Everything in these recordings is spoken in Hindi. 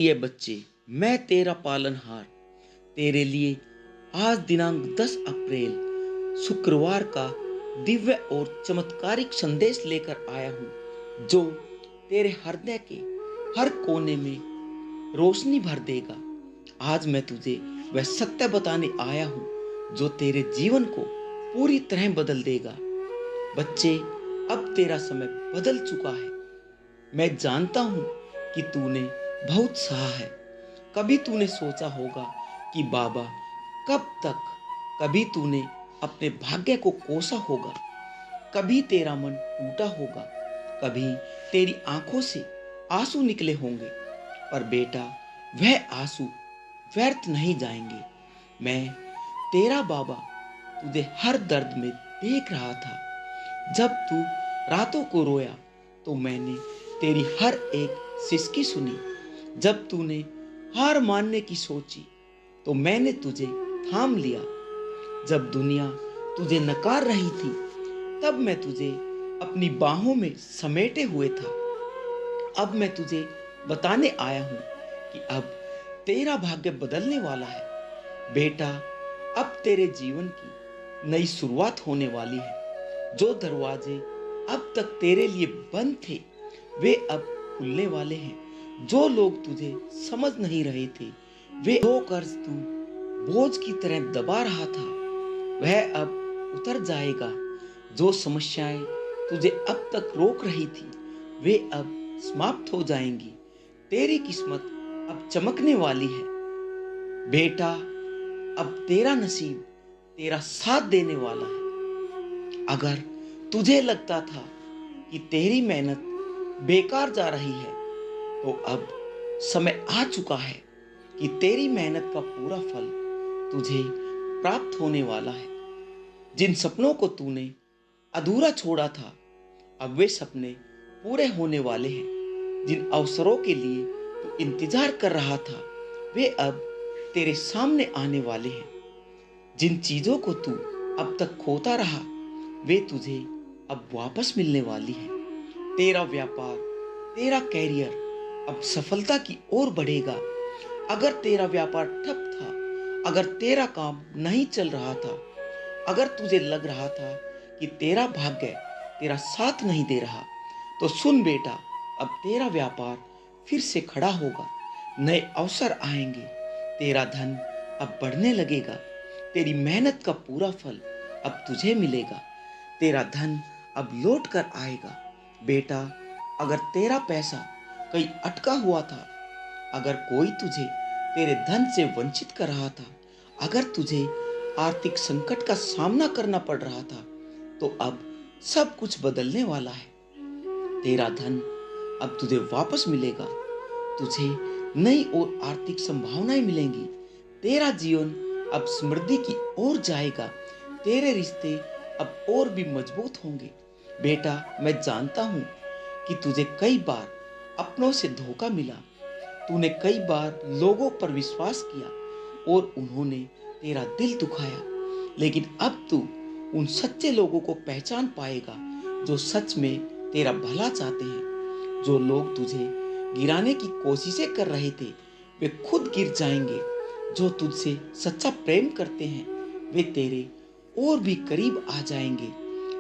ये बच्चे, मैं तेरा पालनहार तेरे लिए आज दिनांक 10 अप्रैल शुक्रवार का दिव्य और चमत्कारिक संदेश लेकर आया हूँ जो तेरे हृदय के हर कोने में रोशनी भर देगा। आज मैं तुझे वह सत्य बताने आया हूँ जो तेरे जीवन को पूरी तरह बदल देगा। बच्चे, अब तेरा समय बदल चुका है। मैं जानता हूँ कि तूने बहुत सहा है। कभी तूने सोचा होगा कि बाबा कब तक, कभी तूने अपने भाग्य को कोसा होगा, कभी तेरा मन टूटा होगा, कभी तेरी आंखों से आंसू निकले होंगे। पर बेटा, वह आंसू व्यर्थ नहीं जाएंगे। मैं तेरा बाबा तुझे हर दर्द में देख रहा था। जब तू रातों को रोया तो मैंने तेरी हर एक सिसकी सुनी। जब तूने हार मानने की सोची तो मैंने तुझे थाम लिया। जब दुनिया तुझे नकार रही थी तब मैं तुझे अपनी बाहों में समेटे हुए था। अब मैं तुझे बताने आया हूं कि अब तेरा भाग्य बदलने वाला है। बेटा, अब तेरे जीवन की नई शुरुआत होने वाली है। जो दरवाजे अब तक तेरे लिए बंद थे वे अब खुलने वाले हैं। जो लोग तुझे समझ नहीं रहे थे, वे जो कर्ज तू बोझ की तरह दबा रहा था, वह अब उतर जाएगा। जो समस्याएं तुझे अब तक रोक रही थी, वे अब समाप्त हो जाएंगी। तेरी किस्मत अब चमकने वाली है। बेटा, अब तेरा नसीब तेरा साथ देने वाला है। अगर तुझे लगता था कि तेरी मेहनत बेकार जा रही है, तो अब समय आ चुका है कि तेरी मेहनत का पूरा फल तुझे प्राप्त होने वाला है। जिन सपनों को तूने अधूरा छोड़ा था, अब वे सपने पूरे होने वाले हैं। जिन अवसरों के लिए तू इंतजार कर रहा था, वे अब तेरे सामने आने वाले हैं। जिन चीजों को तू अब तक खोता रहा, वे तुझे अब वापस मिलने वाली है। तेरा व्यापार, तेरा कैरियर अब सफलता की ओर बढ़ेगा। अगर तेरा व्यापार ठप था, अगर तेरा काम नहीं चल रहा था, अगर तुझे लग रहा था कि तेरा भाग्य तेरा साथ नहीं दे रहा, तो सुन बेटा, अब तेरा व्यापार फिर से खड़ा होगा। नए अवसर आएंगे। तेरा धन अब बढ़ने लगेगा। तेरी मेहनत का पूरा फल अब तुझे मिलेगा। तेरा धन अब लौट कर आएगा। बेटा, अगर तेरा पैसा कहीं अटका हुआ था, अगर कोई तुझे तेरे धन से वंचित कर रहा था, अगर तुझे आर्थिक संकट का सामना करना पड़ रहा था, तो अब सब कुछ बदलने वाला है। तेरा धन अब तुझे वापस मिलेगा। तुझे नई और आर्थिक संभावनाएं मिलेंगी। तेरा जीवन अब समृद्धि की ओर जाएगा। तेरे रिश्ते अब और भी मजबूत होंगे। बेटा, मैं जानता हूं कि तुझे कई बार अपनों से धोखा मिला। तूने कई बार लोगों पर विश्वास किया और उन्होंने तेरा दिल दुखाया। लेकिन अब तू उन सच्चे लोगों को पहचान पाएगा जो सच में तेरा भला चाहते हैं। जो लोग तुझे गिराने की कोशिशें कर रहे थे, वे खुद गिर जाएंगे। जो तुझसे सच्चा प्रेम करते हैं, वे तेरे और भी करीब आ जाएंगे।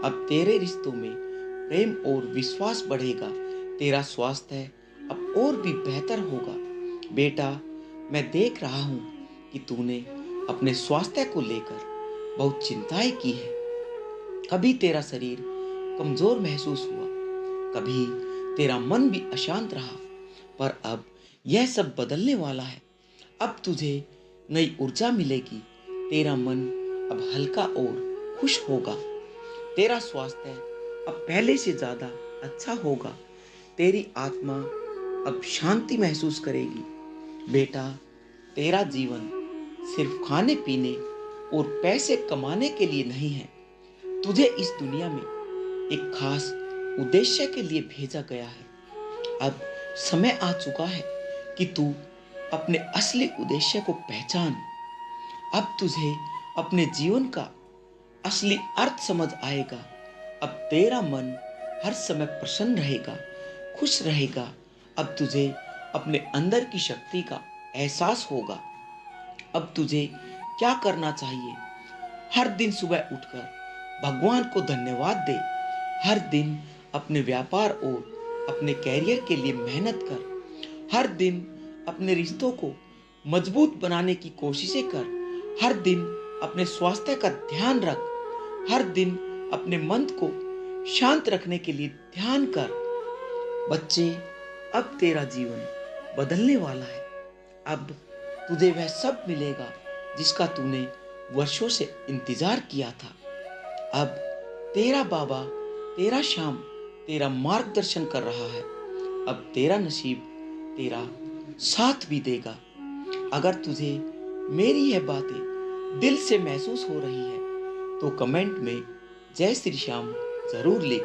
अब तेरे रिश्तों में प्रेम और विश्वास बढ़ेगा। तेरा स्वास्थ्य अब और भी बेहतर होगा। बेटा, मैं देख रहा हूं कि तूने अपने स्वास्थ्य को लेकर बहुत चिंताएं की है। कभी तेरा शरीर कमजोर महसूस हुआ, कभी तेरा मन भी अशांत रहा, पर अब यह सब बदलने वाला है। अब तुझे नई ऊर्जा मिलेगी। तेरा मन अब हल्का और खुश होगा। तेरा स्वास्थ्य अब पहले से ज्यादा अच्छा होगा। तेरी आत्मा अब शांति महसूस करेगी। बेटा, तेरा जीवन सिर्फ खाने पीने और पैसे कमाने के लिए नहीं है। तुझे इस दुनिया में एक खास उद्देश्य के लिए भेजा गया है। अब समय आ चुका है कि तू अपने असली उद्देश्य को पहचान। अब तुझे अपने जीवन का असली अर्थ समझ आएगा। अब तेरा मन हर समय प्रसन्न रहेगा, खुश रहेगा। अब तुझे अपने अंदर की शक्ति का एहसास होगा। अब तुझे क्या करना चाहिए? हर दिन सुबह उठकर भगवान को धन्यवाद दे। हर दिन अपने व्यापार और अपने कैरियर के लिए मेहनत कर। हर दिन अपने रिश्तों को मजबूत बनाने की कोशिशें कर। हर दिन अपने स्वास्थ्य का ध्यान रख। हर दिन अपने मन को शांत रखने के लिए ध्यान कर। बच्चे, अब तेरा जीवन बदलने वाला है। अब तुझे वह सब मिलेगा जिसका तूने वर्षों से इंतजार किया था। अब तेरा बाबा, तेरा श्याम तेरा मार्गदर्शन कर रहा है। अब तेरा नसीब तेरा साथ भी देगा। अगर तुझे मेरी यह बातें दिल से महसूस हो रही है तो कमेंट में जय श्री श्याम जरूर लिख।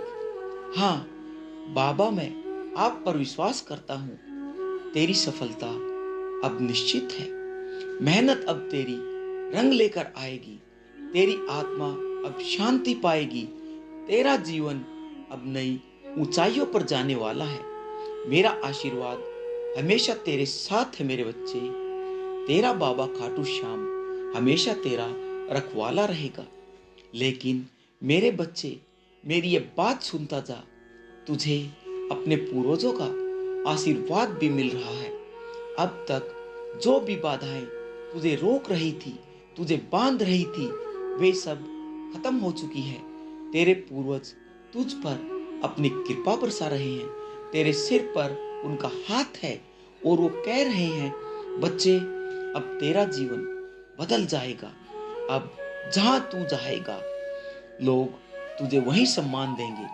हाँ बाबा, मैं आप पर विश्वास करता हूँ। तेरी सफलता अब निश्चित है। मेहनत अब तेरी रंग लेकर आएगी। तेरी आत्मा अब शांति पाएगी। तेरा जीवन अब नई ऊंचाइयों पर जाने वाला है। मेरा आशीर्वाद हमेशा तेरे साथ है मेरे बच्चे। तेरा बाबा खाटू श्याम हमेशा तेरा रखवाला रहेगा। लेकिन मेरे बच्चे, मेरी ये बात सुनता जा। तुझे अपने पूर्वजों का आशीर्वाद भी मिल रहा है। अब तक जो भी बाधाएं तुझे रोक रही थी, तुझे बांध रही थी, वे सब खत्म हो चुकी है। तेरे पूर्वज तुझ पर अपनी कृपा बरसा रहे हैं। तेरे सिर पर उनका हाथ है और वो कह रहे हैं, बच्चे अब तेरा जीवन बदल जाएगा। अब जहां तू जाएगा लोग तुझे वहीं सम्मान देंगे।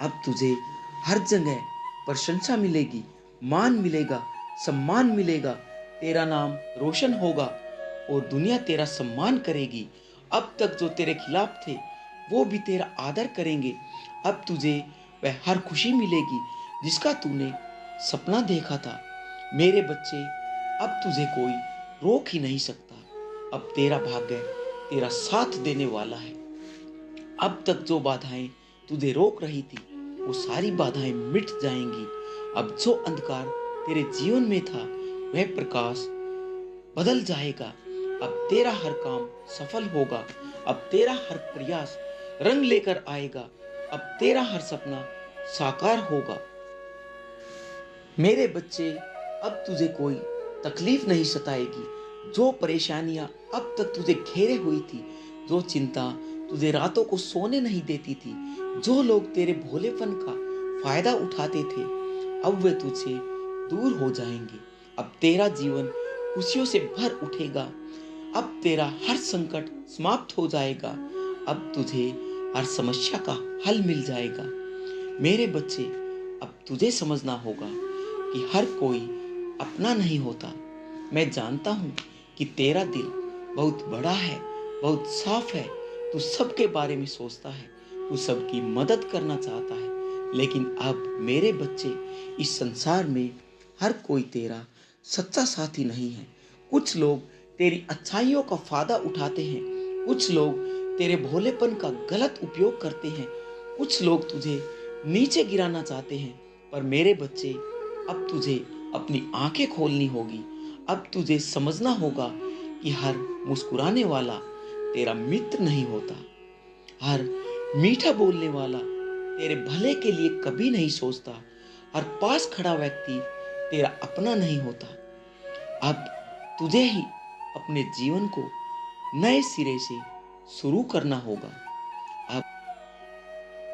अब तुझे हर जगह प्रशंसा मिलेगी, मान मिलेगा, सम्मान मिलेगा। तेरा नाम रोशन होगा और दुनिया तेरा सम्मान करेगी। अब तक जो तेरे खिलाफ थे वो भी तेरा आदर करेंगे। अब तुझे वह हर खुशी मिलेगी जिसका तूने सपना देखा था। मेरे बच्चे, अब तुझे कोई रोक ही नहीं सकता। अब तेरा भाग्य तेरा साथ देने वाला है। अब तक जो बाधाएं तुझे रोक रही थी वो सारी बाधाएं मिट जाएंगी। अब जो अंधकार तेरे जीवन में था वह प्रकाश बदल जाएगा। अब तेरा हर काम सफल होगा। अब तेरा हर प्रयास रंग लेकर आएगा। अब तेरा हर सपना साकार होगा। मेरे बच्चे, अब तुझे कोई तकलीफ नहीं सताएगी। जो परेशानियां अब तक तुझे घेरे हुई थी, जो चिंता तुझे रातों को सोने नहीं देती थी, जो लोग तेरे भोलेपन का फायदा उठाते थे, अब वे तुझसे दूर हो जाएंगे। अब तेरा जीवन खुशियों से भर उठेगा। अब तेरा हर संकट समाप्त हो जाएगा। अब तुझे हर समस्या का हल मिल जाएगा। मेरे बच्चे, अब तुझे समझना होगा कि हर कोई अपना नहीं होता। मैं जानता हूँ कि तेरा दिल बहुत बड़ा है, बहुत साफ है। तू सबके बारे में सोचता है, तू सबकी मदद करना चाहता है। लेकिन अब मेरे बच्चे, इस संसार में हर कोई तेरा सच्चा साथी नहीं है। कुछ लोग तेरी अच्छाइयों का फायदा उठाते हैं। कुछ लोग तेरे भोलेपन का गलत उपयोग करते हैं। कुछ लोग तुझे नीचे गिराना चाहते हैं। पर मेरे बच्चे, अब तुझे अपनी आंखें खोलनी होगी। अब तुझे समझना होगा कि हर मुस्कुराने वाला तेरा मित्र नहीं होता। हर मीठा बोलने वाला तेरे भले के लिए कभी नहीं सोचता। हर पास खड़ा व्यक्ति तेरा अपना नहीं होता। अब तुझे ही अपने जीवन को नए सिरे से शुरू करना होगा।